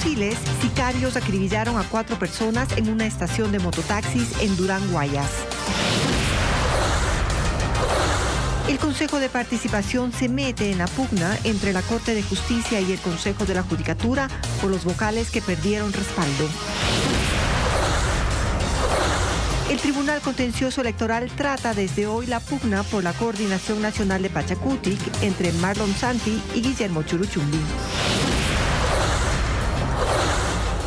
fusiles, sicarios acribillaron a 4 personas en una estación de mototaxis en Durán, Guayas. El Consejo de Participación se mete en la pugna entre la Corte de Justicia y el Consejo de la Judicatura por los vocales que perdieron respaldo. El Tribunal Contencioso Electoral trata desde hoy la pugna por la Coordinación Nacional de Pachacutic entre Marlon Santi y Guillermo Churuchumbi.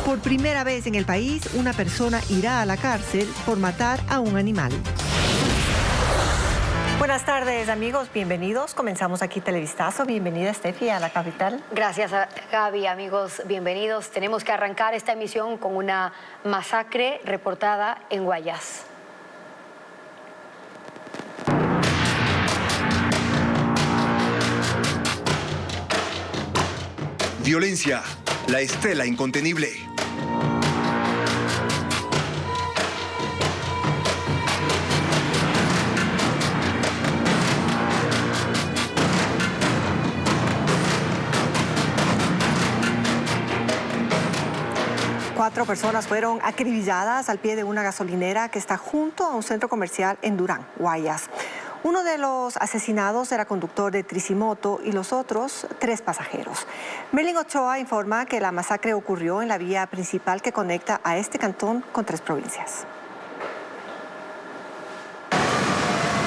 Por primera vez en el país, una persona irá a la cárcel por matar a un animal. Buenas tardes, amigos, bienvenidos. Comenzamos aquí Televistazo. Bienvenida, Steffi, a la capital. Gracias, Gaby. Amigos, bienvenidos. Tenemos que arrancar esta emisión con una masacre reportada en Guayas. Violencia, la estela incontenible. Cuatro personas fueron acribilladas al pie de una gasolinera que está junto a un centro comercial en Durán, Guayas. Uno de los asesinados era conductor de tricimoto y los otros 3 pasajeros. Merlin Ochoa informa que la masacre ocurrió en la vía principal que conecta a este cantón con 3 provincias.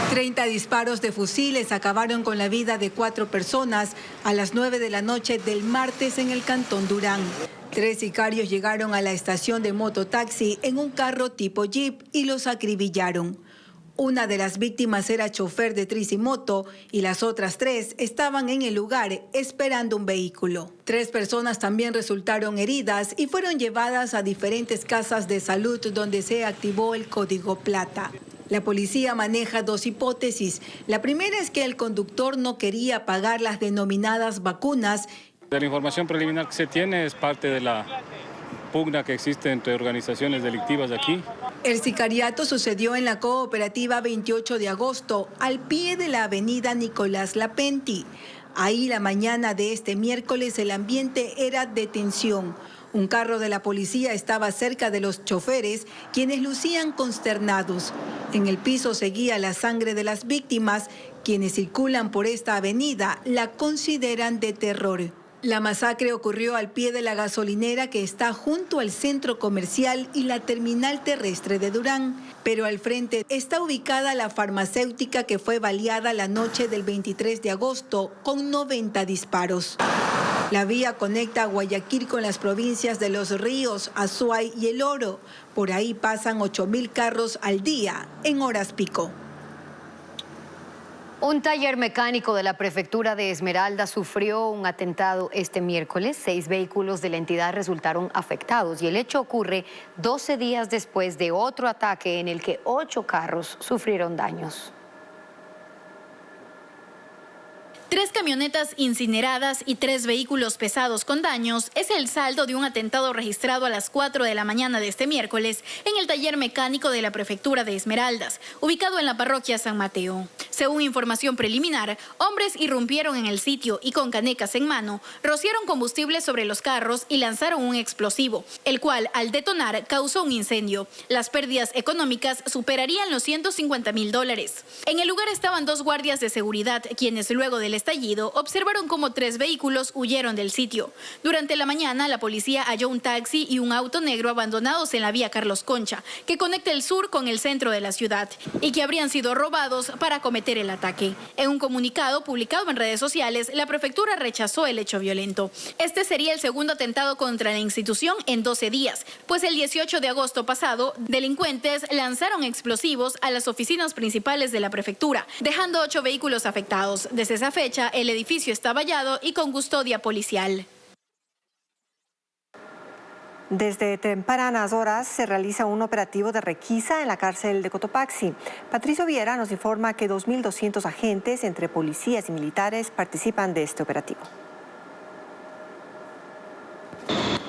30 disparos de fusiles acabaron con la vida de 4 personas a las 9 de la noche del martes en el cantón Durán. 3 sicarios llegaron a la estación de mototaxi en un carro tipo Jeep y los acribillaron. Una de las víctimas era chofer de tricimoto y las otras 3 estaban en el lugar esperando un vehículo. 3 personas también resultaron heridas y fueron llevadas a diferentes casas de salud donde se activó el código plata. La policía maneja 2 hipótesis. La primera es que el conductor no quería pagar las denominadas vacunas. De la información preliminar que se tiene es parte de la pugna que existe entre organizaciones delictivas de aquí. El sicariato sucedió en la cooperativa 28 de agosto, al pie de la avenida Nicolás Lapenti. Ahí la mañana de este miércoles el ambiente era de tensión. Un carro de la policía estaba cerca de los choferes, quienes lucían consternados. En el piso seguía la sangre de las víctimas. Quienes circulan por esta avenida la consideran de terror. La masacre ocurrió al pie de la gasolinera que está junto al centro comercial y la terminal terrestre de Durán. Pero al frente está ubicada la farmacéutica que fue baleada la noche del 23 de agosto con 90 disparos. La vía conecta a Guayaquil con las provincias de Los Ríos, Azuay y El Oro. Por ahí pasan 8.000 carros al día en horas pico. Un taller mecánico de la prefectura de Esmeraldas sufrió un atentado este miércoles. 6 vehículos de la entidad resultaron afectados y el hecho ocurre 12 días después de otro ataque en el que 8 carros sufrieron daños. 3 camionetas incineradas y 3 vehículos pesados con daños es el saldo de un atentado registrado a las 4 de la mañana de este miércoles en el taller mecánico de la prefectura de Esmeraldas, ubicado en la parroquia San Mateo. Según información preliminar, hombres irrumpieron en el sitio y con canecas en mano, rociaron combustible sobre los carros y lanzaron un explosivo, el cual al detonar causó un incendio. Las pérdidas económicas superarían los $150.000. En el lugar estaban 2 guardias de seguridad, quienes luego del estallido observaron cómo 3 vehículos huyeron del sitio. Durante la mañana, la policía halló un taxi y un auto negro abandonados en la vía Carlos Concha, que conecta el sur con el centro de la ciudad, y que habrían sido robados para cometer el ataque. En un comunicado publicado en redes sociales, la prefectura rechazó el hecho violento. Este sería el segundo atentado contra la institución en 12 días, pues el 18 de agosto pasado, delincuentes lanzaron explosivos a las oficinas principales de la prefectura, dejando 8 vehículos afectados. Desde esa fecha, el edificio está vallado y con custodia policial. Desde tempranas horas se realiza un operativo de requisa en la cárcel de Cotopaxi. Patricio Viera nos informa que 2.200 agentes entre policías y militares participan de este operativo.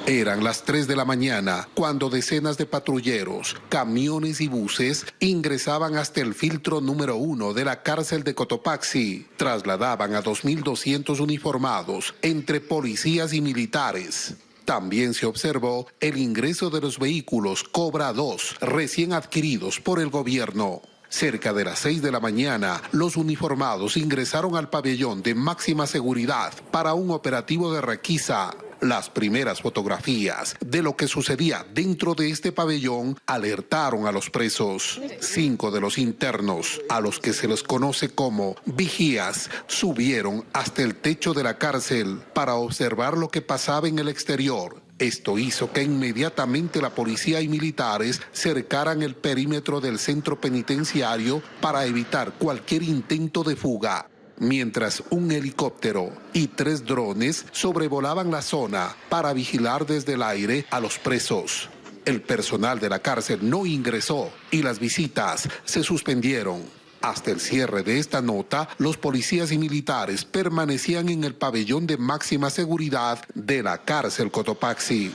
Eran las 3 de la mañana cuando decenas de patrulleros, camiones y buses ingresaban hasta el filtro número 1 de la cárcel de Cotopaxi. Trasladaban a 2.200 uniformados entre policías y militares. También se observó el ingreso de los vehículos Cobra 2, recién adquiridos por el gobierno. Cerca de las 6 de la mañana, los uniformados ingresaron al pabellón de máxima seguridad para un operativo de requisa. Las primeras fotografías de lo que sucedía dentro de este pabellón alertaron a los presos. 5 de los internos, a los que se les conoce como vigías, subieron hasta el techo de la cárcel para observar lo que pasaba en el exterior. Esto hizo que inmediatamente la policía y militares cercaran el perímetro del centro penitenciario para evitar cualquier intento de fuga, mientras un helicóptero y 3 drones sobrevolaban la zona para vigilar desde el aire a los presos. El personal de la cárcel no ingresó y las visitas se suspendieron. Hasta el cierre de esta nota, los policías y militares permanecían en el pabellón de máxima seguridad de la cárcel Cotopaxi.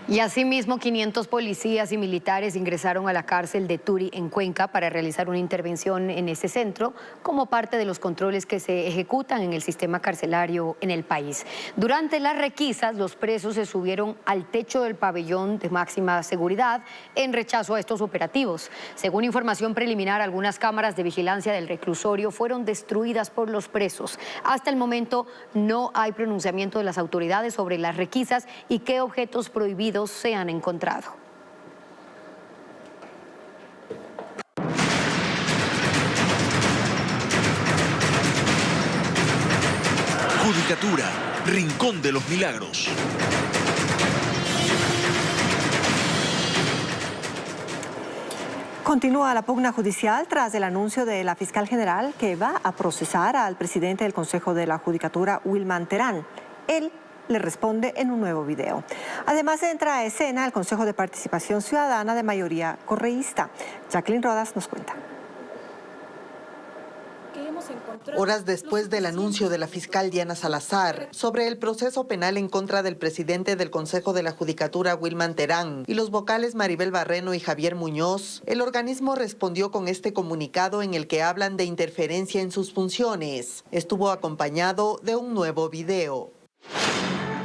Y asimismo, 500 policías y militares ingresaron a la cárcel de Turi en Cuenca para realizar una intervención en ese centro como parte de los controles que se ejecutan en el sistema carcelario en el país. Durante las requisas, los presos se subieron al techo del pabellón de máxima seguridad en rechazo a estos operativos. Según información preliminar, algunas cámaras de vigilancia del reclusorio fueron destruidas por los presos. Hasta el momento no hay pronunciamiento de las autoridades sobre las requisas y qué objetos prohibidos se han encontrado. Judicatura, Rincón de los Milagros. Continúa la pugna judicial tras el anuncio de la fiscal general que va a procesar al presidente del Consejo de la Judicatura, Wilman Terán. Él le responde en un nuevo video. Además entra a escena el Consejo de Participación Ciudadana de mayoría correísta. Jacqueline Rodas nos cuenta. Horas después del anuncio de la fiscal Diana Salazar sobre el proceso penal en contra del presidente del Consejo de la Judicatura, Wilman Terán, y los vocales Maribel Barreno y Javier Muñoz, el organismo respondió con este comunicado en el que hablan de interferencia en sus funciones. Estuvo acompañado de un nuevo video.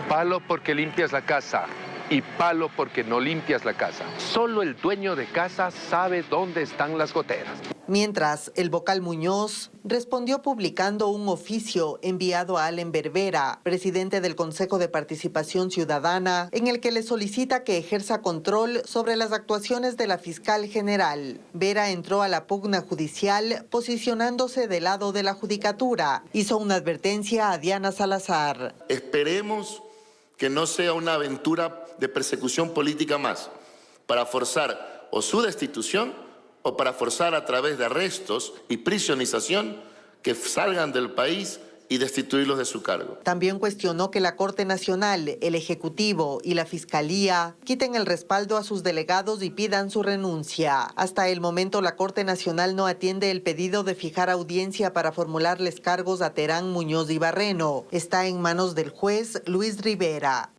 Palo porque limpias la casa y palo porque no limpias la casa. Solo el dueño de casa sabe dónde están las goteras. Mientras, el vocal Muñoz respondió publicando un oficio enviado a Allen Berbera, presidente del Consejo de Participación Ciudadana, en el que le solicita que ejerza control sobre las actuaciones de la fiscal general. Vera entró a la pugna judicial posicionándose del lado de la judicatura. Hizo una advertencia a Diana Salazar. Esperemos que no sea una aventura de persecución política más, para forzar o su destitución o para forzar a través de arrestos y prisionización que salgan del país y destituirlos de su cargo. También cuestionó que la Corte Nacional, el Ejecutivo y la Fiscalía quiten el respaldo a sus delegados y pidan su renuncia. Hasta el momento, la Corte Nacional no atiende el pedido de fijar audiencia para formularles cargos a Terán, Muñoz y Barreno. Está en manos del juez Luis Rivera.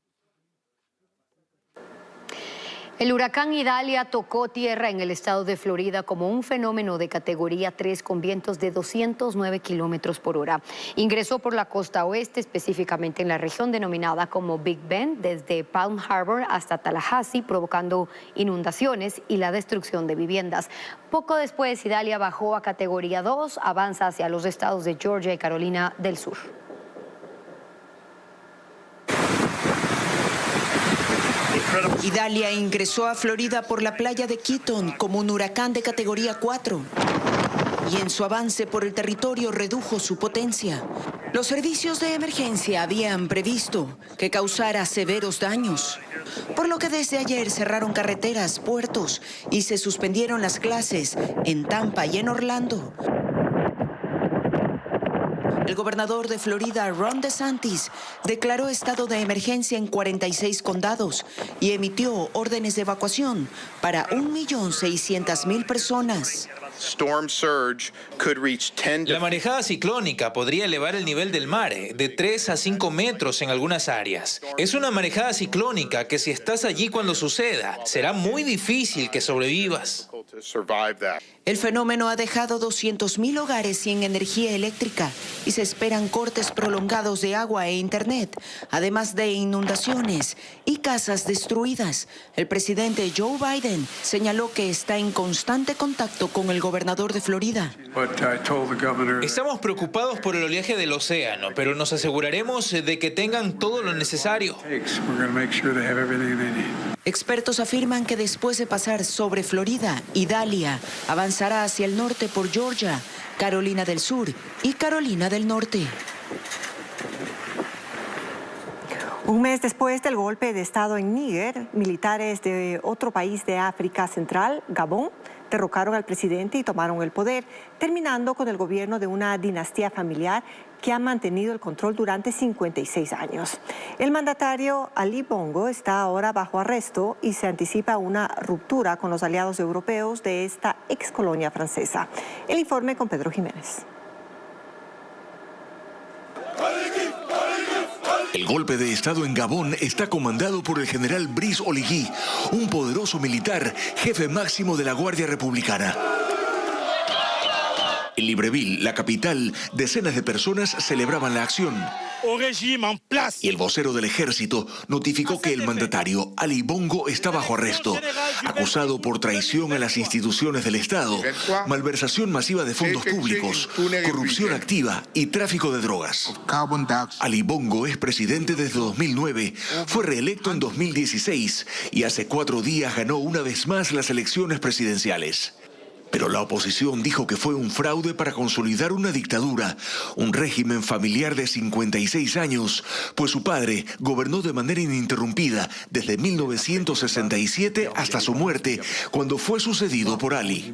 El huracán Idalia tocó tierra en el estado de Florida como un fenómeno de categoría 3 con vientos de 209 kilómetros por hora. Ingresó por la costa oeste, específicamente en la región denominada como Big Bend, desde Palm Harbor hasta Tallahassee, provocando inundaciones y la destrucción de viviendas. Poco después, Idalia bajó a categoría 2, avanza hacia los estados de Georgia y Carolina del Sur. Idalia ingresó a Florida por la playa de Keaton como un huracán de categoría 4 y en su avance por el territorio redujo su potencia. Los servicios de emergencia habían previsto que causara severos daños, por lo que desde ayer cerraron carreteras, puertos y se suspendieron las clases en Tampa y en Orlando. El gobernador de Florida, Ron DeSantis, declaró estado de emergencia en 46 condados y emitió órdenes de evacuación para 1.600.000 personas. La marejada ciclónica podría elevar el nivel del mar de 3 a 5 metros en algunas áreas. Es una marejada ciclónica que si estás allí cuando suceda, será muy difícil que sobrevivas. El fenómeno ha dejado 200.000 hogares sin energía eléctrica y se esperan cortes prolongados de agua e internet, además de inundaciones y casas destruidas. El presidente Joe Biden señaló que está en constante contacto con el gobernador de Florida. Estamos preocupados por el oleaje del océano, pero nos aseguraremos de que tengan todo lo necesario. Expertos afirman que después de pasar sobre Florida, Idalia avanzará hacia el norte por Georgia, Carolina del Sur y Carolina del Norte. Un mes después del golpe de Estado en Níger, militares de otro país de África Central, Gabón, derrocaron al presidente y tomaron el poder, terminando con el gobierno de una dinastía familiar que ha mantenido el control durante 56 años. El mandatario Ali Bongo está ahora bajo arresto y se anticipa una ruptura con los aliados europeos de esta excolonia francesa. El informe con Pedro Jiménez. El golpe de Estado en Gabón está comandado por el general Brice Oligui, un poderoso militar, jefe máximo de la Guardia Republicana. En Libreville, la capital, decenas de personas celebraban la acción. Y el vocero del ejército notificó que el mandatario Ali Bongo está bajo arresto, acusado por traición a las instituciones del Estado, malversación masiva de fondos públicos, corrupción activa y tráfico de drogas. Ali Bongo es presidente desde 2009, fue reelecto en 2016 y hace 4 días ganó una vez más las elecciones presidenciales. Pero la oposición dijo que fue un fraude para consolidar una dictadura, un régimen familiar de 56 años, pues su padre gobernó de manera ininterrumpida desde 1967 hasta su muerte, cuando fue sucedido por Ali.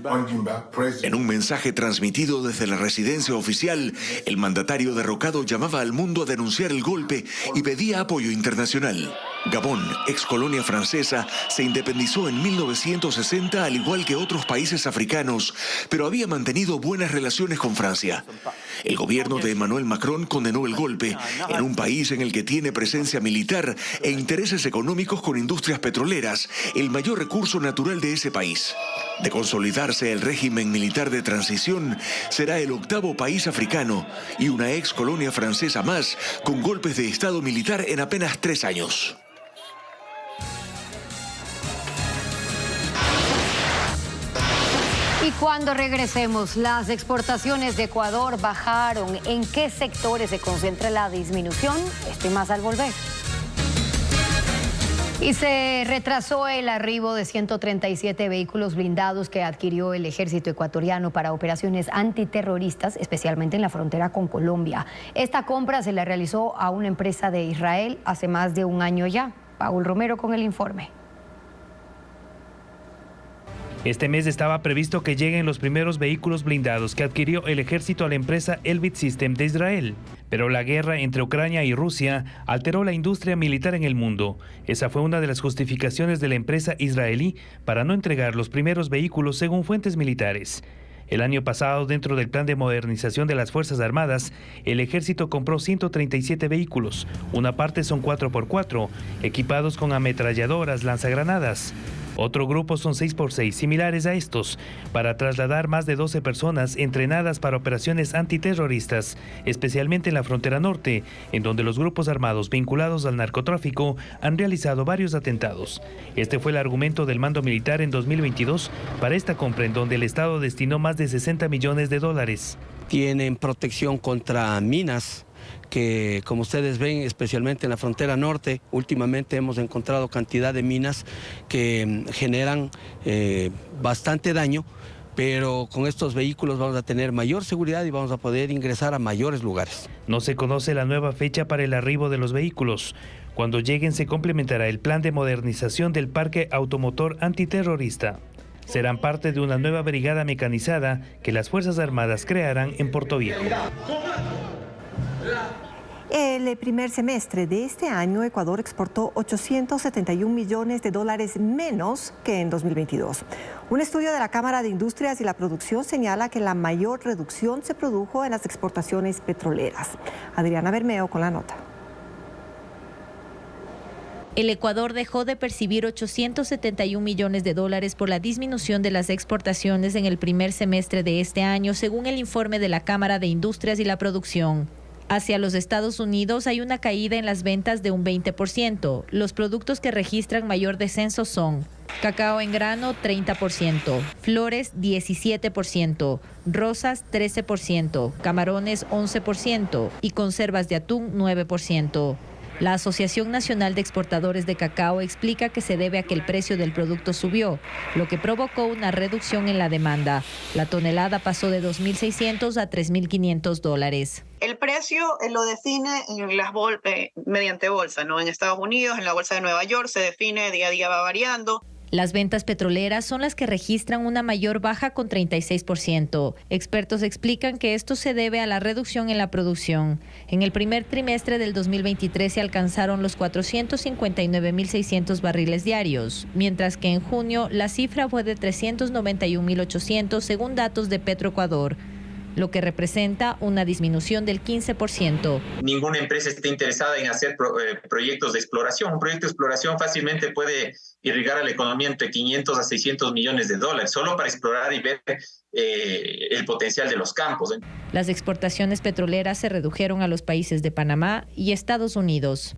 En un mensaje transmitido desde la residencia oficial, el mandatario derrocado llamaba al mundo a denunciar el golpe y pedía apoyo internacional. Gabón, ex colonia francesa, se independizó en 1960 al igual que otros países africanos, pero había mantenido buenas relaciones con Francia. El gobierno de Emmanuel Macron condenó el golpe en un país en el que tiene presencia militar e intereses económicos con industrias petroleras, el mayor recurso natural de ese país. De consolidarse el régimen militar de transición, será el 8º país africano y una ex colonia francesa más con golpes de Estado militar en apenas 3 años. Y cuando regresemos, las exportaciones de Ecuador bajaron. ¿En qué sectores se concentra la disminución? Esto y más al volver. Y se retrasó el arribo de 137 vehículos blindados que adquirió el ejército ecuatoriano para operaciones antiterroristas, especialmente en la frontera con Colombia. Esta compra se la realizó a una empresa de Israel hace más de un año ya. Paul Romero con el informe. Este mes estaba previsto que lleguen los primeros vehículos blindados que adquirió el ejército a la empresa Elbit System de Israel. Pero la guerra entre Ucrania y Rusia alteró la industria militar en el mundo. Esa fue una de las justificaciones de la empresa israelí para no entregar los primeros vehículos según fuentes militares. El año pasado, dentro del plan de modernización de las Fuerzas Armadas, el ejército compró 137 vehículos. Una parte son 4x4, equipados con ametralladoras, lanzagranadas. Otro grupo son 6x6, similares a estos, para trasladar más de 12 personas entrenadas para operaciones antiterroristas, especialmente en la frontera norte, en donde los grupos armados vinculados al narcotráfico han realizado varios atentados. Este fue el argumento del mando militar en 2022 para esta compra, en donde el Estado destinó más de $60 millones. Tienen protección contra minas, que como ustedes ven, especialmente en la frontera norte, últimamente hemos encontrado cantidad de minas que generan bastante daño, pero con estos vehículos vamos a tener mayor seguridad y vamos a poder ingresar a mayores lugares. No se conoce la nueva fecha para el arribo de los vehículos. Cuando lleguen se complementará el plan de modernización del parque automotor antiterrorista. Serán parte de una nueva brigada mecanizada que las Fuerzas Armadas crearán en Portoviejo. El primer semestre de este año, Ecuador exportó $871 millones menos que en 2022. Un estudio de la Cámara de Industrias y la Producción señala que la mayor reducción se produjo en las exportaciones petroleras. Adriana Bermeo con la nota. El Ecuador dejó de percibir 871 millones de dólares por la disminución de las exportaciones en el primer semestre de este año, según el informe de la Cámara de Industrias y la Producción. Hacia los Estados Unidos hay una caída en las ventas de un 20%. Los productos que registran mayor descenso son cacao en grano 30%, flores 17%, rosas 13%, camarones 11% y conservas de atún 9%. La Asociación Nacional de Exportadores de Cacao explica que se debe a que el precio del producto subió, lo que provocó una reducción en la demanda. La tonelada pasó de $2.600 a $3.500. El precio lo define mediante bolsa, ¿no? En Estados Unidos, en la bolsa de Nueva York, se define, día a día va variando. Las ventas petroleras son las que registran una mayor baja con 36%. Expertos explican que esto se debe a la reducción en la producción. En el primer trimestre del 2023 se alcanzaron los 459.600 barriles diarios, mientras que en junio la cifra fue de 391.800 según datos de Petroecuador, lo que representa una disminución del 15%. Ninguna empresa está interesada en hacer proyectos de exploración. Un proyecto de exploración fácilmente puede irrigar a la economía entre 500 a 600 millones de dólares, solo para explorar y ver el potencial de los campos. Las exportaciones petroleras se redujeron a los países de Panamá y Estados Unidos.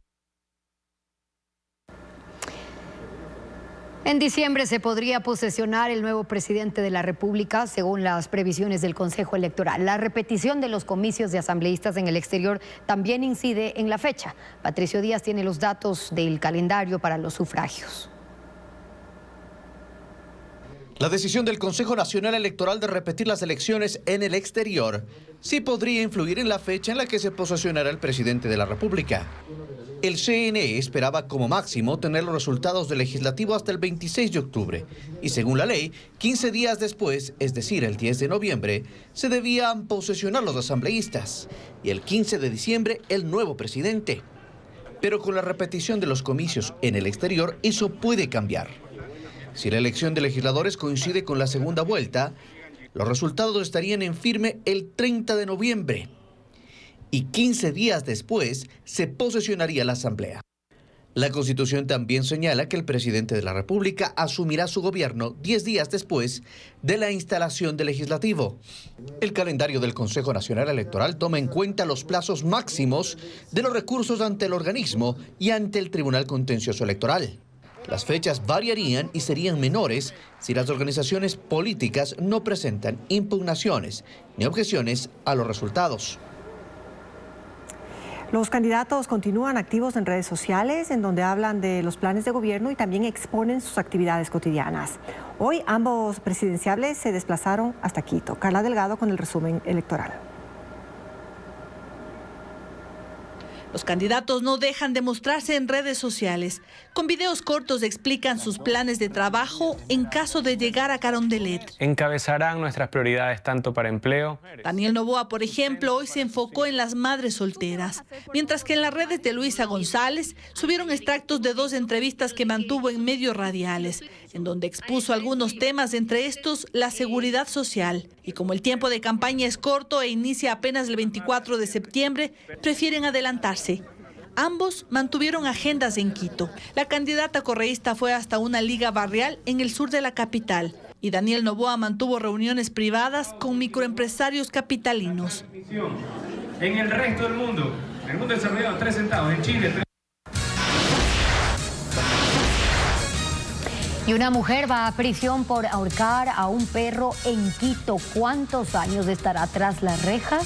En diciembre se podría posesionar el nuevo presidente de la República, según las previsiones del Consejo Electoral. La repetición de los comicios de asambleístas en el exterior también incide en la fecha. Patricio Díaz tiene los datos del calendario para los sufragios. La decisión del Consejo Nacional Electoral de repetir las elecciones en el exterior sí podría influir en la fecha en la que se posesionará el presidente de la República. El CNE esperaba como máximo tener los resultados del legislativo hasta el 26 de octubre y según la ley, 15 días después, es decir, el 10 de noviembre, se debían posesionar los asambleístas y el 15 de diciembre el nuevo presidente. Pero con la repetición de los comicios en el exterior, eso puede cambiar. Si la elección de legisladores coincide con la segunda vuelta, los resultados estarían en firme el 30 de noviembre. Y 15 días después se posesionaría la Asamblea. La Constitución también señala que el presidente de la República asumirá su gobierno 10 días después de la instalación del legislativo. El calendario del Consejo Nacional Electoral toma en cuenta los plazos máximos de los recursos ante el organismo y ante el Tribunal Contencioso Electoral. Las fechas variarían y serían menores si las organizaciones políticas no presentan impugnaciones ni objeciones a los resultados. Los candidatos continúan activos en redes sociales, en donde hablan de los planes de gobierno y también exponen sus actividades cotidianas. Hoy ambos presidenciables se desplazaron hasta Quito. Carla Delgado con el resumen electoral. Los candidatos no dejan de mostrarse en redes sociales. Con videos cortos explican sus planes de trabajo en caso de llegar a Carondelet. Encabezarán nuestras prioridades tanto para empleo. Daniel Noboa, por ejemplo, hoy se enfocó en las madres solteras, mientras que en las redes de Luisa González subieron extractos de 2 entrevistas que mantuvo en medios radiales, en donde expuso algunos temas, entre estos la seguridad social. Y como el tiempo de campaña es corto e inicia apenas el 24 de septiembre, prefieren adelantarse. Ambos mantuvieron agendas en Quito. La candidata correísta fue hasta una liga barrial en el sur de la capital. Y Daniel Noboa mantuvo reuniones privadas con microempresarios capitalinos. En el resto del mundo, en el mundo desarrollado, 3 centavos, en Chile, 3. Y una mujer va a prisión por ahorcar a un perro en Quito. ¿Cuántos años estará tras las rejas?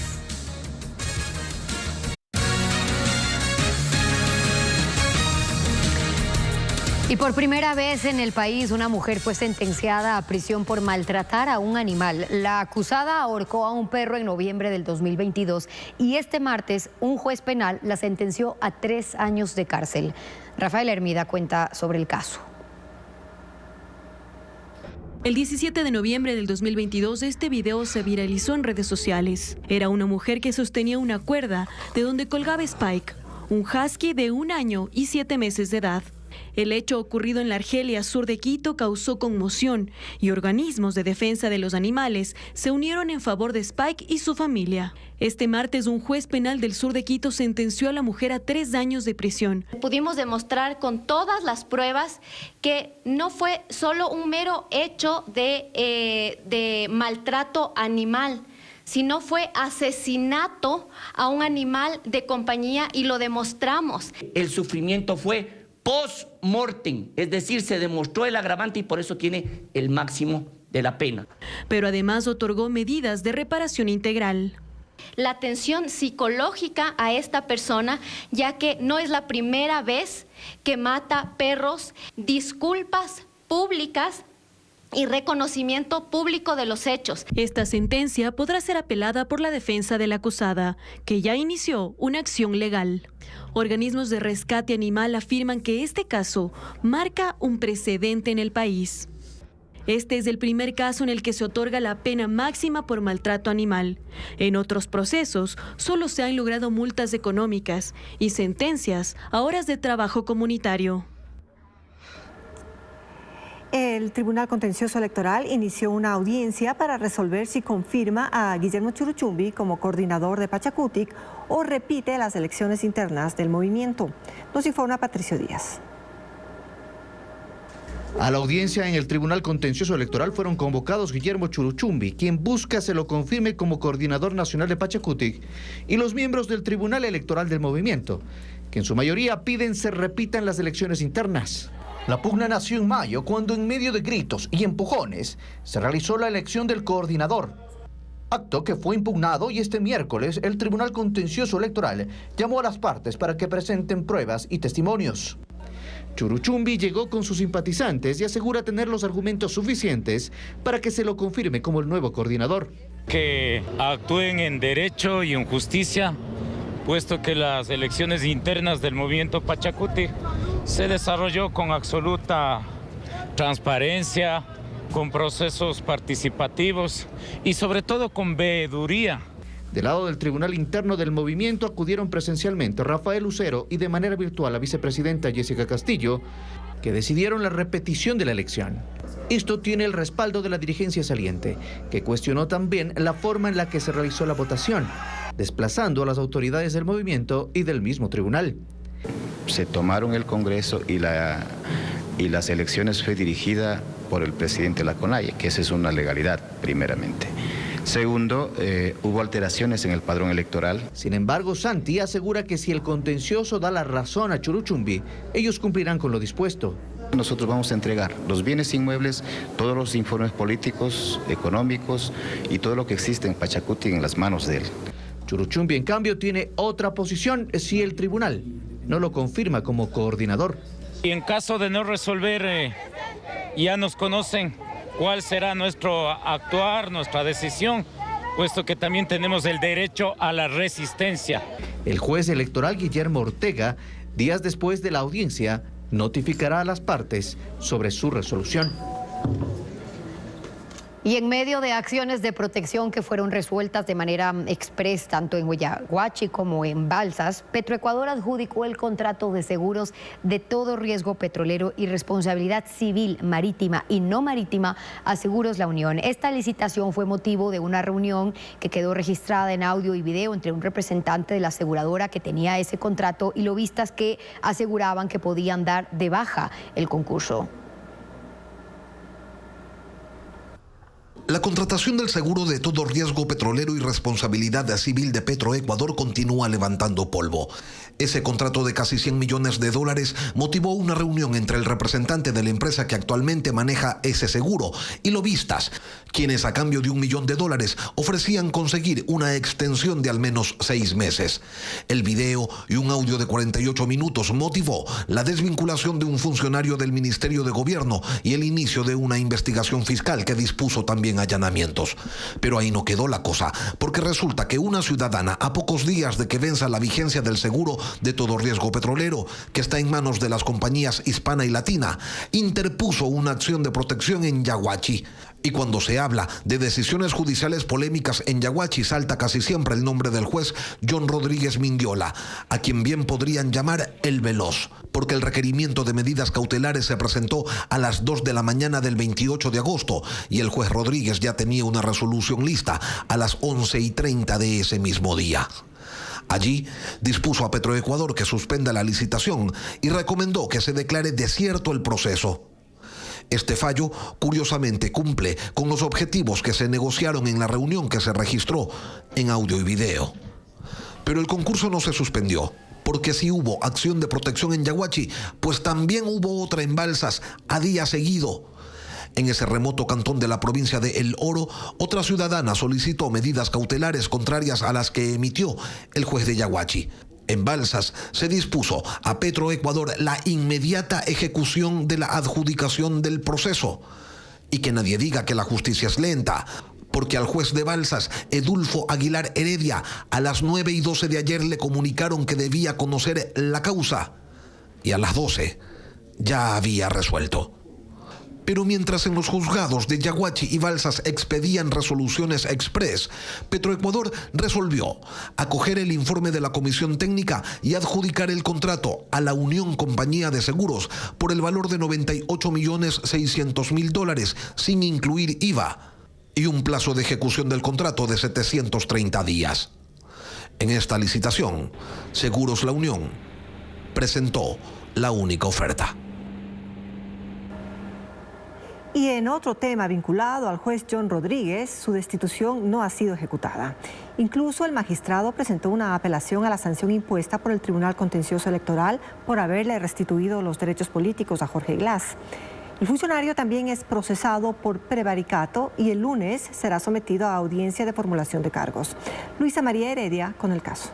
Y por primera vez en el país, una mujer fue sentenciada a prisión por maltratar a un animal. La acusada ahorcó a un perro en noviembre del 2022 y este martes un juez penal la sentenció a 3 años de cárcel. Rafael Hermida cuenta sobre el caso. El 17 de noviembre del 2022, este video se viralizó en redes sociales. Era una mujer que sostenía una cuerda de donde colgaba Spike, un husky de 1 año y 7 meses de edad. El hecho ocurrido en la Argelia, sur de Quito, causó conmoción y organismos de defensa de los animales se unieron en favor de Spike y su familia. Este martes, un juez penal del sur de Quito sentenció a la mujer a 3 años de prisión. Pudimos demostrar con todas las pruebas que no fue solo un mero hecho de maltrato animal, sino fue asesinato a un animal de compañía y lo demostramos. El sufrimiento fue post-mortem, es decir, se demostró el agravante y por eso tiene el máximo de la pena. Pero además otorgó medidas de reparación integral. La atención psicológica a esta persona, ya que no es la primera vez que mata perros, disculpas públicas y reconocimiento público de los hechos. Esta sentencia podrá ser apelada por la defensa de la acusada, que ya inició una acción legal. Organismos de rescate animal afirman que este caso marca un precedente en el país. Este es el primer caso en el que se otorga la pena máxima por maltrato animal. En otros procesos, solo se han logrado multas económicas y sentencias a horas de trabajo comunitario. El Tribunal Contencioso Electoral inició una audiencia para resolver si confirma a Guillermo Churuchumbi como coordinador de Pachacutic o repite las elecciones internas del movimiento. Nos informa Patricio Díaz. A la audiencia en el Tribunal Contencioso Electoral fueron convocados Guillermo Churuchumbi, quien busca se lo confirme como coordinador nacional de Pachacutic, y los miembros del Tribunal Electoral del movimiento, que en su mayoría piden se repitan las elecciones internas. La pugna nació en mayo, cuando en medio de gritos y empujones se realizó la elección del coordinador. Acto que fue impugnado y este miércoles el Tribunal Contencioso Electoral llamó a las partes para que presenten pruebas y testimonios. Churuchumbi llegó con sus simpatizantes y asegura tener los argumentos suficientes para que se lo confirme como el nuevo coordinador. Que actúen en derecho y en justicia, puesto que las elecciones internas del movimiento Pachacutic se desarrolló con absoluta transparencia, con procesos participativos y sobre todo con veeduría. Del lado del Tribunal Interno del movimiento acudieron presencialmente Rafael Lucero y de manera virtual la vicepresidenta Jessica Castillo, que decidieron la repetición de la elección. Esto tiene el respaldo de la dirigencia saliente, que cuestionó también la forma en la que se realizó la votación, desplazando a las autoridades del movimiento y del mismo tribunal. Se tomaron el Congreso y las elecciones fue dirigida por el presidente de la CONAIE, que esa es una legalidad, primeramente. Segundo, hubo alteraciones en el padrón electoral. Sin embargo, Santi asegura que si el contencioso da la razón a Churuchumbi, ellos cumplirán con lo dispuesto. Nosotros vamos a entregar los bienes inmuebles, todos los informes políticos, económicos y todo lo que existe en Pachacutic en las manos de él. Churuchumbi, en cambio, tiene otra posición si el tribunal no lo confirma como coordinador. Y en caso de no resolver, ya nos conocen cuál será nuestro actuar, nuestra decisión, puesto que también tenemos el derecho a la resistencia. El juez electoral Guillermo Ortega, días después de la audiencia, notificará a las partes sobre su resolución. Y en medio de acciones de protección que fueron resueltas de manera express tanto en Huayaguachi como en Balsas, Petroecuador adjudicó el contrato de seguros de todo riesgo petrolero y responsabilidad civil, marítima y no marítima a Seguros La Unión. Esta licitación fue motivo de una reunión que quedó registrada en audio y video entre un representante de la aseguradora que tenía ese contrato y lobistas que aseguraban que podían dar de baja el concurso. La contratación del seguro de todo riesgo petrolero y responsabilidad civil de Petroecuador continúa levantando polvo. Ese contrato de casi $100 millones motivó una reunión entre el representante de la empresa que actualmente maneja ese seguro y lobistas, quienes a cambio de $1 millón ofrecían conseguir una extensión de al menos 6 meses. El video y un audio de 48 minutos motivó la desvinculación de un funcionario del Ministerio de Gobierno y el inicio de una investigación fiscal que dispuso también allanamientos. Pero ahí no quedó la cosa, porque resulta que una ciudadana, a pocos días de que venza la vigencia del seguro de todo riesgo petrolero, que está en manos de las compañías Hispana y Latina, interpuso una acción de protección en Yaguachi. Y cuando se habla de decisiones judiciales polémicas en Yaguachi, salta casi siempre el nombre del juez John Rodríguez Mindiola, a quien bien podrían llamar el Veloz, porque el requerimiento de medidas cautelares se presentó a las 2 de la mañana del 28 de agosto y el juez Rodríguez ya tenía una resolución lista a las 11:30 de ese mismo día. Allí dispuso a Petroecuador que suspenda la licitación y recomendó que se declare desierto el proceso. Este fallo, curiosamente, cumple con los objetivos que se negociaron en la reunión que se registró en audio y video. Pero el concurso no se suspendió, porque si hubo acción de protección en Yaguachi, pues también hubo otra en Balsas a día seguido. En ese remoto cantón de la provincia de El Oro, otra ciudadana solicitó medidas cautelares contrarias a las que emitió el juez de Yaguachi. En Balsas se dispuso a Petroecuador la inmediata ejecución de la adjudicación del proceso. Y que nadie diga que la justicia es lenta, porque al juez de Balsas, Edulfo Aguilar Heredia, a las 9:12 de ayer le comunicaron que debía conocer la causa. Y a las 12 ya había resuelto. Pero mientras en los juzgados de Yaguachi y Balsas expedían resoluciones express, Petroecuador resolvió acoger el informe de la comisión técnica y adjudicar el contrato a la Unión Compañía de Seguros por el valor de $98.600.000 sin incluir IVA y un plazo de ejecución del contrato de 730 días. En esta licitación, Seguros La Unión presentó la única oferta. Y en otro tema vinculado al juez John Rodríguez, su destitución no ha sido ejecutada. Incluso el magistrado presentó una apelación a la sanción impuesta por el Tribunal Contencioso Electoral por haberle restituido los derechos políticos a Jorge Glass. El funcionario también es procesado por prevaricato y el lunes será sometido a audiencia de formulación de cargos. Luisa María Heredia con el caso.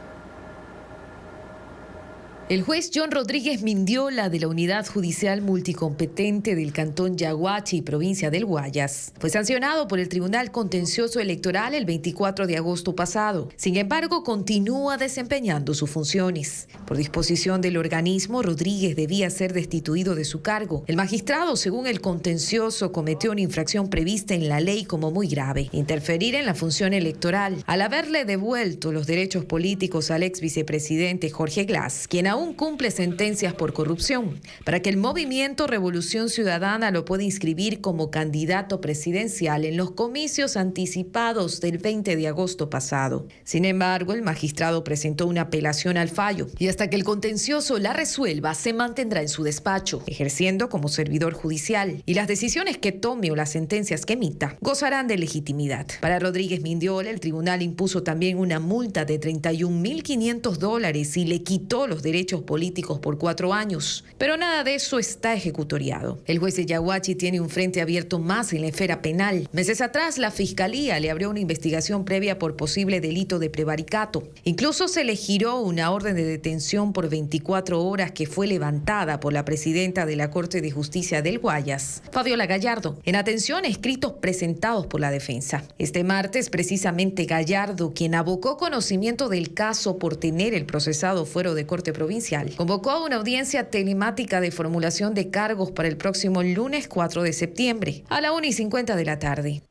El juez John Rodríguez Mindiola de la Unidad Judicial Multicompetente del Cantón Yaguachi y Provincia del Guayas fue sancionado por el Tribunal Contencioso Electoral el 24 de agosto pasado. Sin embargo, continúa desempeñando sus funciones. Por disposición del organismo, Rodríguez debía ser destituido de su cargo. El magistrado, según el contencioso, cometió una infracción prevista en la ley como muy grave: interferir en la función electoral, al haberle devuelto los derechos políticos al ex vicepresidente Jorge Glass, quien aún cumple sentencias por corrupción, para que el movimiento Revolución Ciudadana lo pueda inscribir como candidato presidencial en los comicios anticipados del 20 de agosto pasado. Sin embargo, el magistrado presentó una apelación al fallo y hasta que el contencioso la resuelva se mantendrá en su despacho, ejerciendo como servidor judicial, y las decisiones que tome o las sentencias que emita gozarán de legitimidad. Para Rodríguez Mindiola, el tribunal impuso también una multa de $31.500 y le quitó los derechos políticos por 4 años. Pero nada de eso está ejecutoriado. El juez de Yaguachi tiene un frente abierto más en la esfera penal. Meses atrás, la Fiscalía le abrió una investigación previa por posible delito de prevaricato. Incluso se le giró una orden de detención por 24 horas que fue levantada por la presidenta de la Corte de Justicia del Guayas, Fabiola Gallardo, en atención a escritos presentados por la defensa. Este martes, precisamente, Gallardo, quien abocó conocimiento del caso por tener el procesado fuero de corte provincial, convocó a una audiencia telemática de formulación de cargos para el próximo lunes 4 de septiembre, a la 1:50 de la tarde.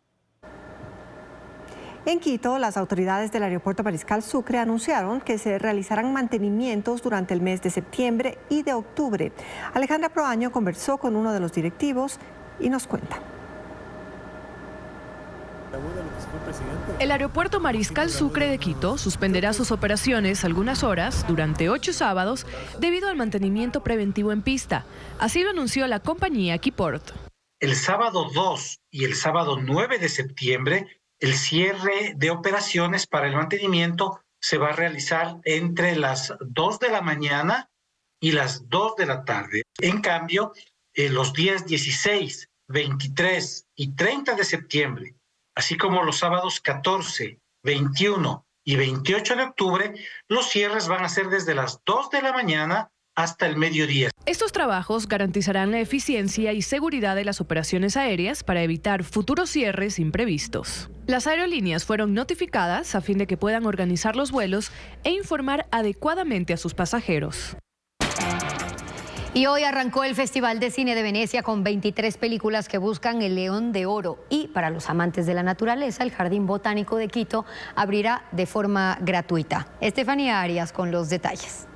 En Quito, las autoridades del aeropuerto Mariscal Sucre anunciaron que se realizarán mantenimientos durante el mes de septiembre y de octubre. Alejandra Proaño conversó con uno de los directivos y nos cuenta. El aeropuerto Mariscal Sucre de Quito suspenderá sus operaciones algunas horas durante 8 sábados debido al mantenimiento preventivo en pista. Así lo anunció la compañía Quiport. El sábado 2 y el sábado 9 de septiembre, el cierre de operaciones para el mantenimiento se va a realizar entre las 2 de la mañana y las 2 de la tarde. En cambio, los días 16, 23 y 30 de septiembre, así como los sábados 14, 21 y 28 de octubre, los cierres van a ser desde las 2 de la mañana hasta el mediodía. Estos trabajos garantizarán la eficiencia y seguridad de las operaciones aéreas para evitar futuros cierres imprevistos. Las aerolíneas fueron notificadas a fin de que puedan organizar los vuelos e informar adecuadamente a sus pasajeros. Y hoy arrancó el Festival de Cine de Venecia con 23 películas que buscan el León de Oro. Y para los amantes de la naturaleza, el Jardín Botánico de Quito abrirá de forma gratuita. Estefanía Arias con los detalles.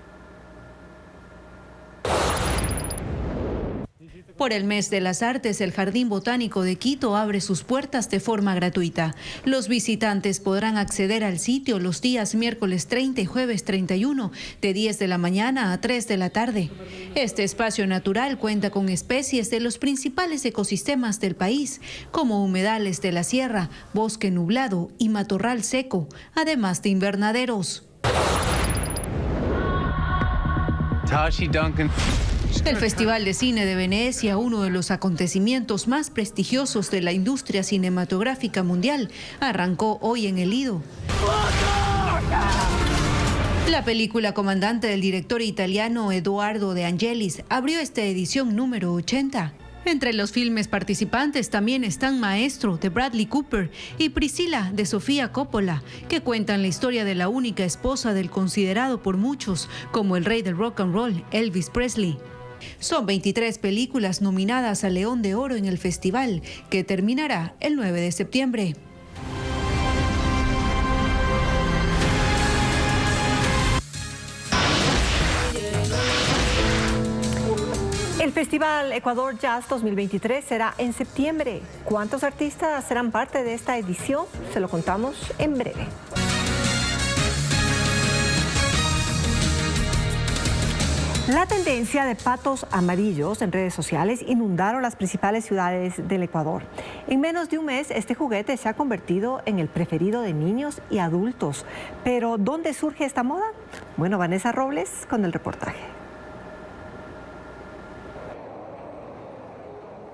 Por el mes de las artes, el Jardín Botánico de Quito abre sus puertas de forma gratuita. Los visitantes podrán acceder al sitio los días miércoles 30 y jueves 31, de 10 de la mañana a 3 de la tarde. Este espacio natural cuenta con especies de los principales ecosistemas del país, como humedales de la sierra, bosque nublado y matorral seco, además de invernaderos. Tashi Duncan. El Festival de Cine de Venecia, uno de los acontecimientos más prestigiosos de la industria cinematográfica mundial, arrancó hoy en el Lido. La película Comandante del director italiano Edoardo De Angelis abrió esta edición número 80. Entre los filmes participantes también están Maestro, de Bradley Cooper, y Priscilla, de Sofía Coppola, que cuentan la historia de la única esposa del considerado por muchos como el rey del rock and roll, Elvis Presley. Son 23 películas nominadas al León de Oro en el festival, que terminará el 9 de septiembre. El Festival Ecuador Jazz 2023 será en septiembre. ¿Cuántos artistas serán parte de esta edición? Se lo contamos en breve. La tendencia de patos amarillos en redes sociales inundaron las principales ciudades del Ecuador. En menos de un mes, este juguete se ha convertido en el preferido de niños y adultos. Pero, ¿dónde surge esta moda? Bueno, Vanessa Robles con el reportaje.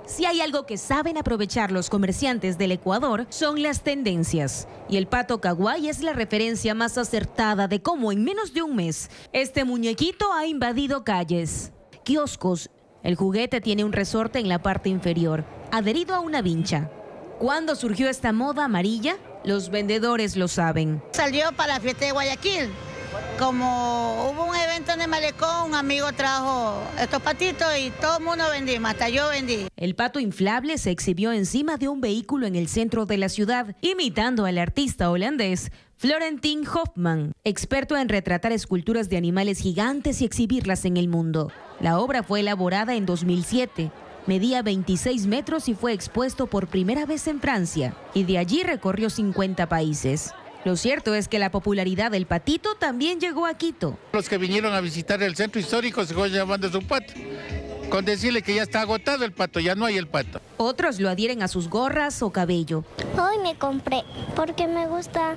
Si hay algo que saben aprovechar los comerciantes del Ecuador, son las tendencias. Y el pato kawaii es la referencia más acertada de cómo en menos de un mes este muñequito ha invadido calles, kioscos. El juguete tiene un resorte en la parte inferior, adherido a una vincha. ¿Cuándo surgió esta moda amarilla? Los vendedores lo saben. Salió para la fiesta de Guayaquil. Como hubo un evento en el malecón, un amigo trajo estos patitos y todo el mundo vendimos, hasta yo vendí. El pato inflable se exhibió encima de un vehículo en el centro de la ciudad, imitando al artista holandés Florentin Hofman, experto en retratar esculturas de animales gigantes y exhibirlas en el mundo. La obra fue elaborada en 2007. Medía 26 metros y fue expuesto por primera vez en Francia, y de allí recorrió 50 países. Lo cierto es que la popularidad del patito también llegó a Quito. Los que vinieron a visitar el centro histórico se fueron llamando su pato, con decirle que ya está agotado el pato, ya no hay el pato. Otros lo adhieren a sus gorras o cabello. Hoy me compré porque me gusta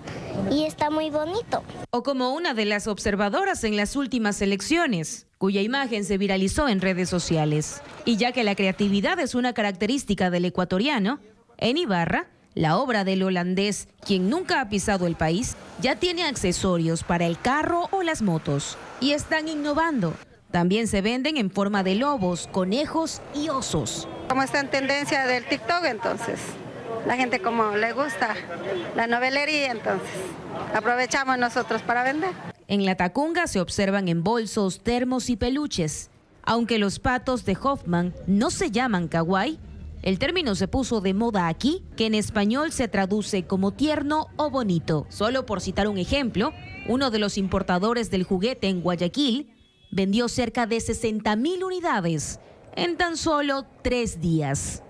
y está muy bonito. O como una de las observadoras en las últimas elecciones, cuya imagen se viralizó en redes sociales. Y ya que la creatividad es una característica del ecuatoriano, en Ibarra, la obra del holandés, quien nunca ha pisado el país, ya tiene accesorios para el carro o las motos. Y están innovando. También se venden en forma de lobos, conejos y osos. Como está en tendencia del TikTok, entonces, la gente como le gusta la novelería, entonces, aprovechamos nosotros para vender. En la Tacunga se observan en bolsos, termos y peluches. Aunque los patos de Hofman no se llaman kawaii, el término se puso de moda aquí, que en español se traduce como tierno o bonito. Solo por citar un ejemplo, uno de los importadores del juguete en Guayaquil vendió cerca de 60,000 unidades en tan solo 3 días.